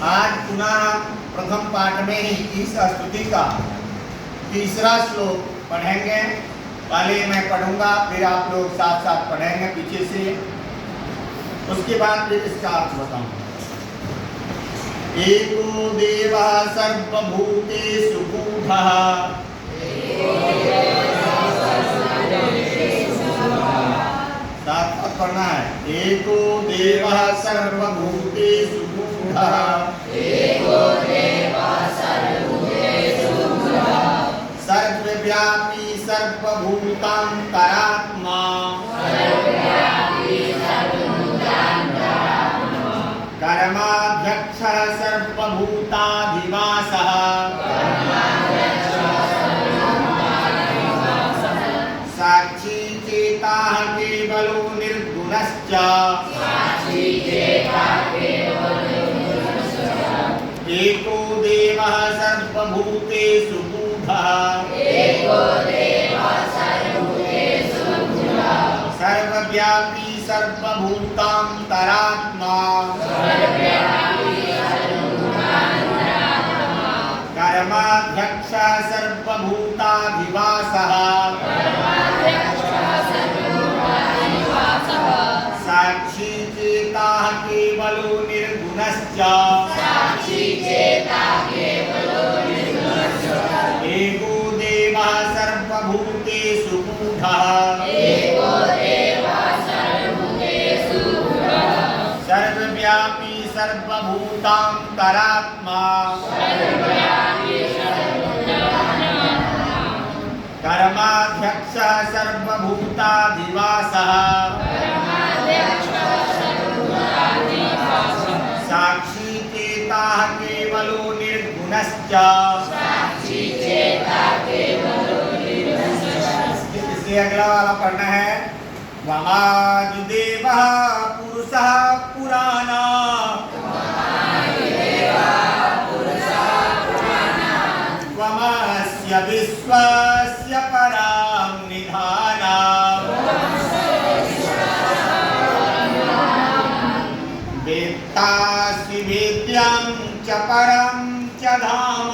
आज पुनः प्रथम पाठ में ही इस स्तुति का तीसरा श्लोक पढ़ेंगे। पहले मैं पढ़ूंगा, फिर आप लोग साथ साथ पढ़ेंगे पीछे से, उसके बाद फिर इसका अर्थ बताऊंगा। एको देवः सर्वभूतेषु गूढः, साथ साथ पढ़ना है। एको देवः सर्वभूतेषु गूढः, सर्वव्यापी सर्वभूतान्तरात्मा, कर्माध्यक्षः सर्वभूताधिवासः, साक्षी चेताः केवलो निर्गुणश्च, एको देवः सर्वभूतेषु गूढः, सर्वव्यापी सर्वभूतान्तरात्मा, कर्माध्यक्षः सर्वभूताधिवासः, साक्षी चेताः केवलो निर्गुणश्च, एको देवः सर्वभूतेषु गूढः, सर्वव्यापी सर्वभूतान्तरात्मा, कर्माध्यक्षः सर्वभूताधिवासः, साक्षी चेताः केवलो निर्गुणश्च। इसलिए अगला वाला पढ़ना है। वमादिदेवः पुरुषः पुराणः, त्वमस्य विश्वस्य परां निधानम्, वेत्तासि वेद्यं च परं च धाम,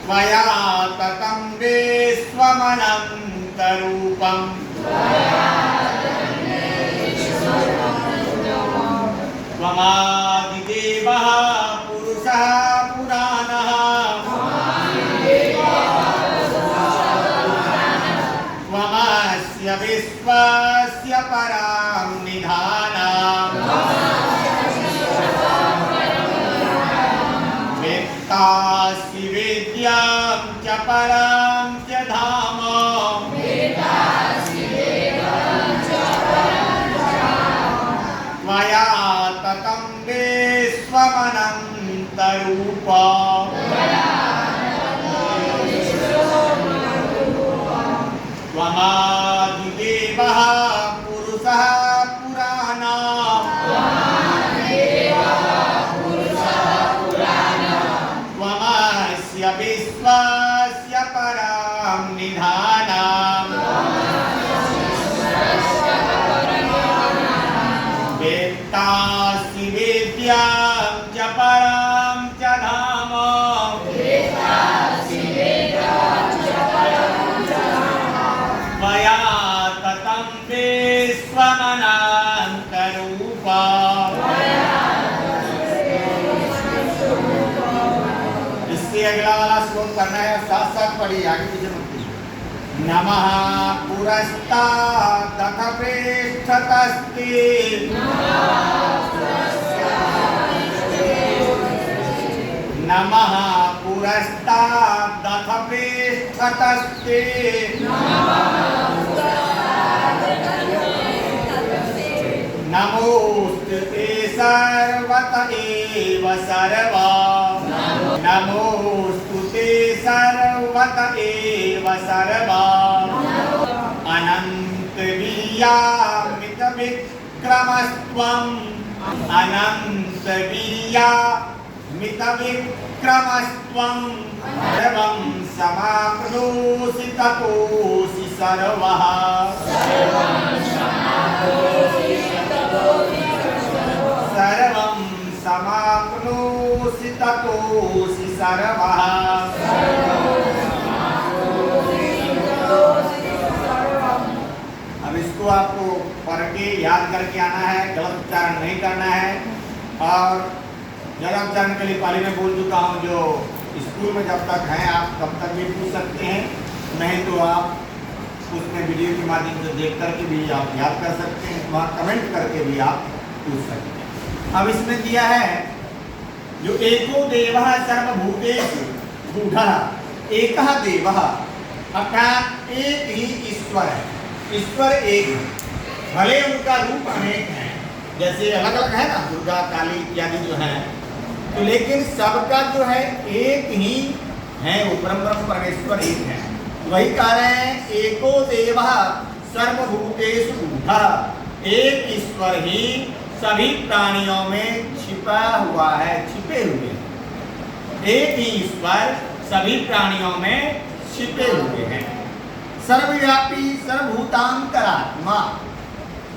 त्वया ततं विश्वमनन्तरूपम्, त्वमादिदेवः पुरुषः पुराणः, त्वमस्य विश्वस्य परां निधानम्, वेत्तासि वेद्यं च परं च धाम, त्वया ततं विश्वमनन्तरूपम्। त्वमादिदेवः पुरुषः पुराणः, त्वमस्य विश्वस्य परां निधानम्, वेत्तासि वेद्यं च परं च धाम, त्वया ततं विश्वमनन्तरूपम्। इससे अगला वाला श्लोक करना है, साथ साथ पढ़िए, आगे पीछे मत कीजिए। नमः पुरस्तादथ पृष्ठतस्ते, नमः पुरस्तादथ पृष्ठतस्ते, नमोस्तुते सर्वत एव सर्वा, नमोस्तुते सर्वत एव सर्वा, अनन्तवीर्यामितविक्रमस्त्वम्, अनन्तवीर्यामितविक्रमस्त्वम्, सर्वं समाप्नोषि ततोऽसि सर्वः। ततोऽसि सर्वः। अब इसको आपको पढ़ के याद करके आना है, गलत उच्चारण नहीं करना है। और गलत उच्चारण के लिए पहले मैं बोल चुका हूँ, जो स्कूल में जब तक हैं आप तब तक भी पूछ सकते हैं, नहीं तो आप उसमें वीडियो के माध्यम से देख करके भी आप याद कर सकते हैं, वहाँ कमेंट करके भी आप पूछ सकते हैं। अब इसमें दिया है जो एको देवः सर्वभूतेषु गूढ़ः, एकः देवः अर्थात एक ही ईश्वर है। ईश्वर एक है, भले उनका रूप अनेक है, जैसे अलग अलग है ना, दुर्गा काली इत्यादि जो है, तो लेकिन सबका जो है एक ही है, वो परम परमेश्वर एक है। वही कह रहे हैं एको देवः सर्वभूतेषु गूढ़ः, एक ईश्वर ही सभी प्राणियों में छिपा हुआ है, छिपे हुए। एक ही ईश्वर सभी प्राणियों में छिपे हुए हैं। सर्वव्यापी सर्वभूतांतरात्मा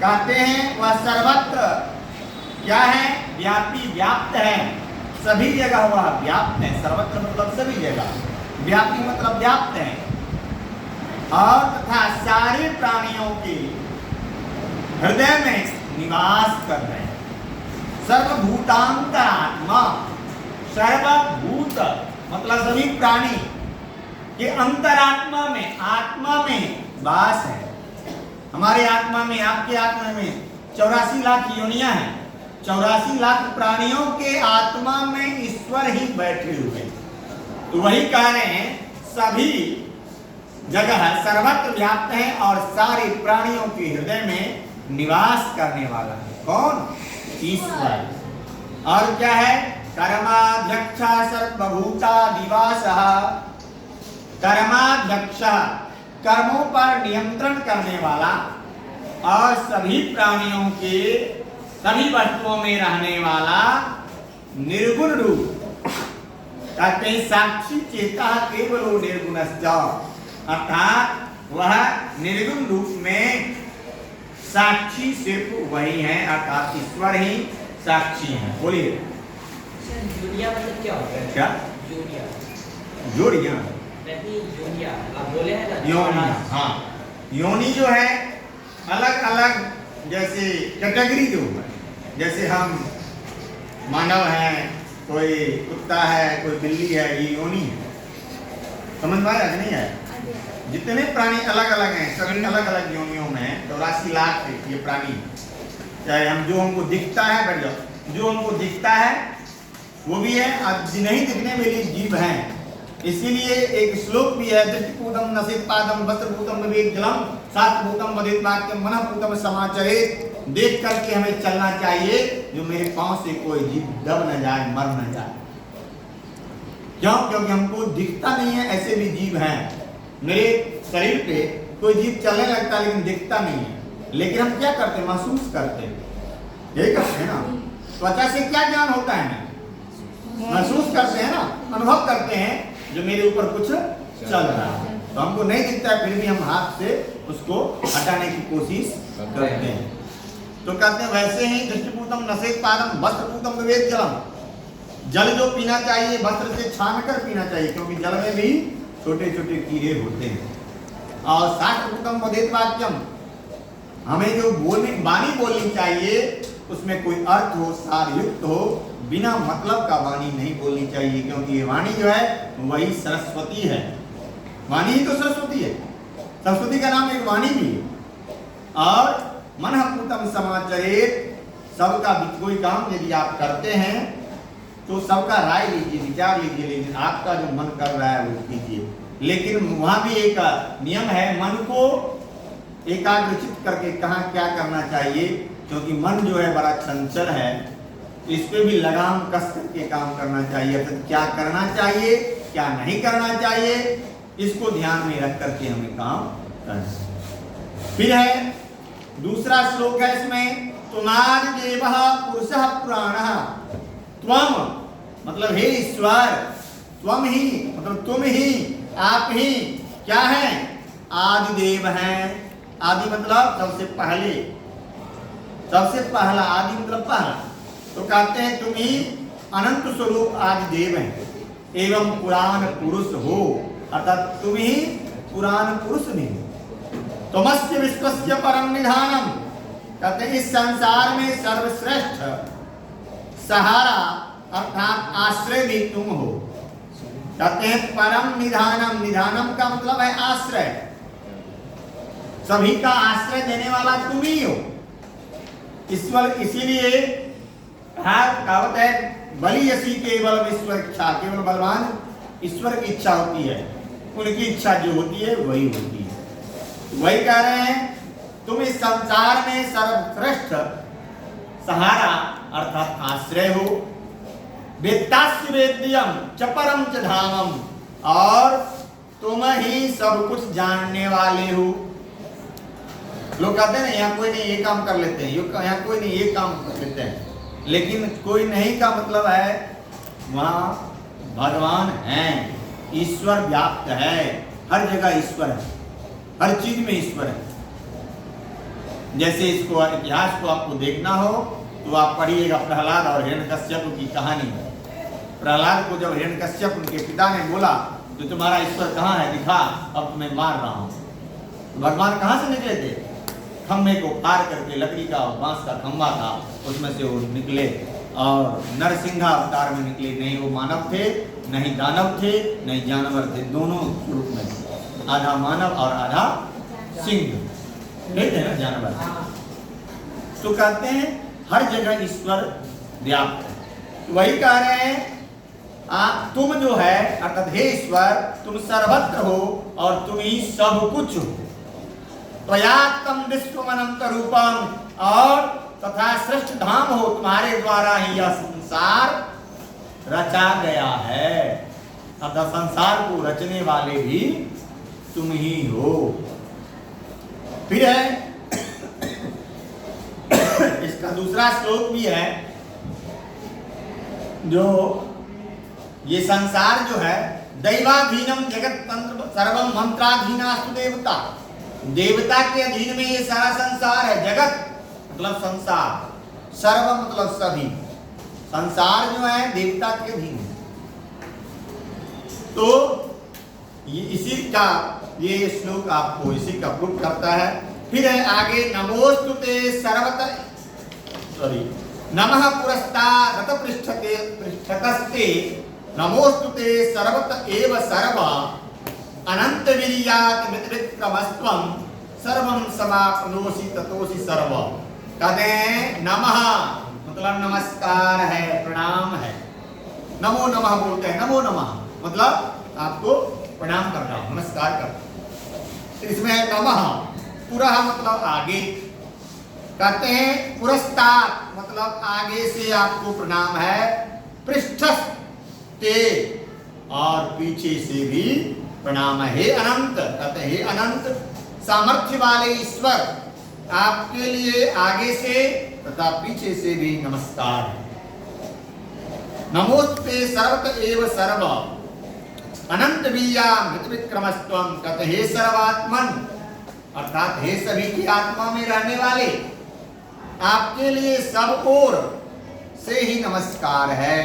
कहते हैं, वह सर्वत्र क्या है, व्यापी व्याप्त है, सभी जगह वह व्याप्त है। सर्वत्र मतलब सभी जगह, व्यापी मतलब व्याप्त है। और तथा सारे प्राणियों के हृदय में निवास कर रहे हैं। सर्वभूतांतरात्मा, सर्वभूत मतलब सभी प्राणी के अंतरात्मा में, आत्मा में वास है। हमारे आत्मा में, आपके आत्मा में 84 लाख योनियां हैं। 84 लाख प्राणियों के आत्मा में ईश्वर ही बैठे हुए हैं। तो वही कह रहे हैं सभी जगह सर्वत्र व्याप्त है और सारे प्राणियों के हृदय में निवास करने वाला है। कौन? ईश्वर। और क्या है? कर्माध्यक्ष सर्वभूतादिवासः, कर्माध्यक्ष कर्मों पर नियंत्रण करने वाला और सभी प्राणियों के, सभी वस्तुओं में रहने वाला निर्गुण रूप। कहते हैं साक्षी चेता केवलो निर्गुणश्च, अर्थात वह निर्गुण रूप में साक्षी सिर्फ वही है, अर्थात ईश्वर ही साक्षी है। बोलिए जोड़िया मतलब क्या होता है? क्या जोड़िया? जोड़ियां नहीं, जोड़िया आप बोले हैं ना, योनि। हाँ, योनि जो है अलग अलग, जैसे कैटेगरी जो है, जैसे हम मानव हैं, कोई कुत्ता है, कोई बिल्ली है, ये योनि है। समझ में आया कि नहीं है? जितने प्राणी अलग अलग हैं, सभी अलग अलग योनियों में 84 लाख ये प्राणी, चाहे हम जो हमको दिखता है, बैठ जाओ, जो हमको दिखता है वो भी है, और नहीं दिखने वाले जीव हैं। इसीलिए एक श्लोक भी है, दृष्टिपूतम नसित पादम वस्त्रभूतम विवेक जलम शास्त्रभूतम वदित वाक्यम मनःपूतम समाचरेत। देख करके हमें चलना चाहिए, जो मेरे पांव से कोई जीव दब न जाए, मर न जाए। क्यों? क्योंकि हमको दिखता नहीं है, ऐसे भी जीव हैं। मेरे शरीर पे कोई जीव चलने लगता है लेकिन दिखता नहीं है, लेकिन हम क्या करते हैं? महसूस करते हैं, यही करते हैं ना। त्वचा से क्या ज्ञान होता है? महसूस करते हैं ना, अनुभव करते हैं जो मेरे ऊपर कुछ चल रहा है। तो हमको नहीं दिखता है, फिर भी हम हाथ से उसको हटाने की कोशिश करते हैं। तो कहते हैं वैसे ही दृष्टिपूतम नसेत पादम वस्त्रपूतम विवेक जलम, जल जो पीना चाहिए वस्त्र से छान कर पीना चाहिए, क्योंकि जल में भी छोटे छोटे कीड़े होते हैं। और शास्त्रपूतम वदित वाक्यम, हमें जो वाणी बोलनी चाहिए उसमें कोई अर्थ हो, सारयुक्त हो, बिना मतलब का वाणी नहीं बोलनी चाहिए, क्योंकि ये वाणी जो है वही सरस्वती है। वाणी ही तो सरस्वती है, सरस्वती का नाम एक वाणी भी है। और मनःपूतम समाचरेत, सबका कोई काम यदि आप करते हैं तो सबका राय लीजिए, विचार लीजिए, लेकिन आपका जो मन कर रहा है वो कीजिए। लेकिन वहां भी एक नियम है, मन को एकाग्रचित करके कहाँ क्या करना चाहिए, क्योंकि मन जो है बड़ा चंचल है, इस पे भी लगाम कस करके काम करना चाहिए। तो क्या करना चाहिए, क्या नहीं करना चाहिए, इसको ध्यान में रख करके हमें काम करना। फिर है दूसरा श्लोक है इसमें, त्वमादिदेवः पुरुषः पुराणः। त्वम मतलब हे ईश्वर, त्वम ही मतलब तुम ही, आप ही क्या है? आदिदेव हैं। आदि मतलब सबसे पहले, सबसे पहला, आदि मतलब पहला। तो कहते हैं तुम ही अनंत स्वरूप आदि देव हैं एवं पुराण पुरुष हो, अर्थात तुम ही पुराण पुरुष भी हो। तुमस्य विश्वस्य परम निधानम, कहते इस संसार में सर्वश्रेष्ठ सहारा अर्थात आश्रय भी तुम हो। कहते हैं परम निधानम, निधानम का मतलब है आश्रय, सभी का आश्रय देने वाला तुम ही हो ईश्वर। इसीलिए कहावत है बलि यसी केवल ईश्वर इच्छा, केवल बलवान ईश्वर की इच्छा होती है, उनकी इच्छा जो होती है वही होती है। वही कह रहे हैं तुम इस संसार में सर्वश्रेष्ठ सहारा अर्थात आश्रय हो। वेत्तास्य वेद्यम च परम च धामम, और तुम ही सब कुछ जानने वाले हो। लोग कहते हैं ना यहाँ कोई नहीं ये काम कर लेते हैं, यहाँ कोई नहीं ये काम कर लेते हैं, लेकिन कोई नहीं का मतलब है वहाँ भगवान है, ईश्वर व्याप्त है, हर जगह ईश्वर है, हर चीज में ईश्वर है। जैसे इसको इतिहास को आपको देखना हो तो आप पढ़िएगा प्रहलाद और हिरण्यकश्यप की कहानी। प्रहलाद को जब हिरण्यकश्यप उनके पिता ने बोला तो तुम्हारा ईश्वर कहाँ है, दिखा, अब तुम्हें मार रहा हूँ। तो भगवान कहाँ से निकले थे? खम्भे को पार करके, लकड़ी का बांस का खम्भा था उसमें से वो निकले और नरसिंह अवतार में निकले। नहीं वो मानव थे, नहीं दानव थे, नहीं जानवर थे, दोनों रूप में थे, आधा मानव और आधा सिंह, ठीक है ना, जानवर। तो कहते हैं हर जगह ईश्वर व्याप्त है। वही कह रहे हैं तुम जो है अर्थात हे ईश्वर तुम सर्वत्र हो और तुम ही सब कुछ हो। त्वयात्म विश्वम अनंत रूपम, और तथा श्रेष्ठ धाम हो, तुम्हारे द्वारा ही यह संसार रचा गया है, अर्थात संसार को रचने वाले भी तुम ही हो। फिर है इसका दूसरा श्लोक भी है, जो ये संसार जो है दैवाधीनम जगत तंत्र सर्वम मंत्राधीनास्तु देवता, देवता के अधीन में ये सारा संसार है। जगत मतलब संसार, सर्व मतलब सभी, संसार जो है देवता के अधीन है। तो ये इसी का ये श्लोक आपको इसी का प्रूफ करता है। फिर है आगे नमोस्तुते सर्वत नमः पुरस्तात् रत पृष्ठते पृष्ठतस्ते नमोस्तुते सर्वत एव सर्व अनंत वीर्यात् मितविक्रमस्त्वं सर्वं समाप्नोषि ततोषि सर्व। कहते हैं नमः मतलब नमस्कार है, प्रणाम है। नमो नमः बोलते हैं, नमो नमः मतलब आपको प्रणाम कर रहा हूं, नमस्कार कर रहा हूं। इसमें नमः पुरः मतलब आगे, कहते हैं पुरस्तात् मतलब आगे से आपको प्रणाम है, पृष्ठस्ते और पीछे से भी प्रणाम है। हे अनंत, कहते हैं हे अनंत सामर्थ्य वाले ईश्वर, आपके लिए आगे से तथा पीछे से भी नमस्कार है। नमोस्ते सर्वत एव सर्व अनंत वीर्या मृत विक्रमस्त्वं, कहते हे सर्वात्मन अर्थात हे सभी की आत्मा में रहने वाले, आपके लिए सब ओर से ही नमस्कार है।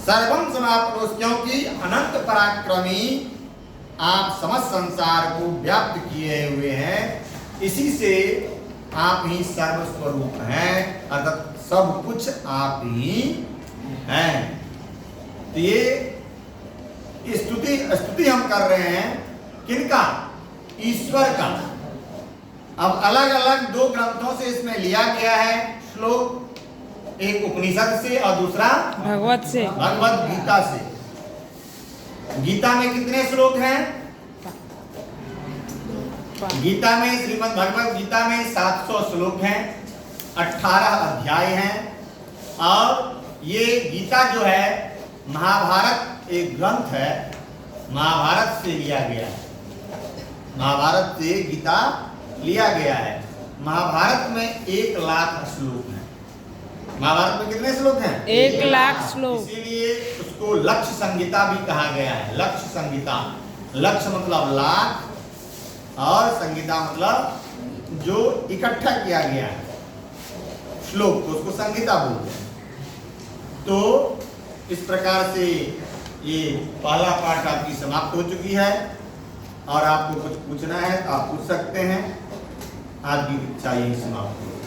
सर्वम समाप्नोष, क्योंकि अनंत पराक्रमी आप समस्त संसार को व्याप्त किए हुए हैं, इसी से आप ही सर्वस्वरूप हैं, अर्थात सब कुछ आप ही हैं। तो ये स्तुति हम कर रहे हैं किनका? ईश्वर का। अब अलग अलग दो ग्रंथों से इसमें लिया गया है श्लोक, एक उपनिषद से और दूसरा भगवत से, भगवत गीता से। गीता में कितने श्लोक हैं? गीता में श्रीमद् भगवत गीता में 700 श्लोक हैं, 18 अध्याय हैं। और ये गीता जो है महाभारत एक ग्रंथ है, महाभारत से लिया गया है, महाभारत से गीता लिया गया है। महाभारत में 1 लाख श्लोक हैं। महाभारत में कितने श्लोक हैं? 1 लाख श्लोक। इसीलिए उसको लक्ष्य संहिता भी कहा गया है। लक्ष्य संहिता, लक्ष्य मतलब लाख और संहिता मतलब जो इकट्ठा किया गया है श्लोक, तो उसको संहिता बोलते हैं। तो इस प्रकार से ये पहला पाठ आपकी समाप्त हो चुकी है और आपको कुछ पूछना है तो आप पूछ सकते हैं। आज की कक्षा यही समाप्त हो।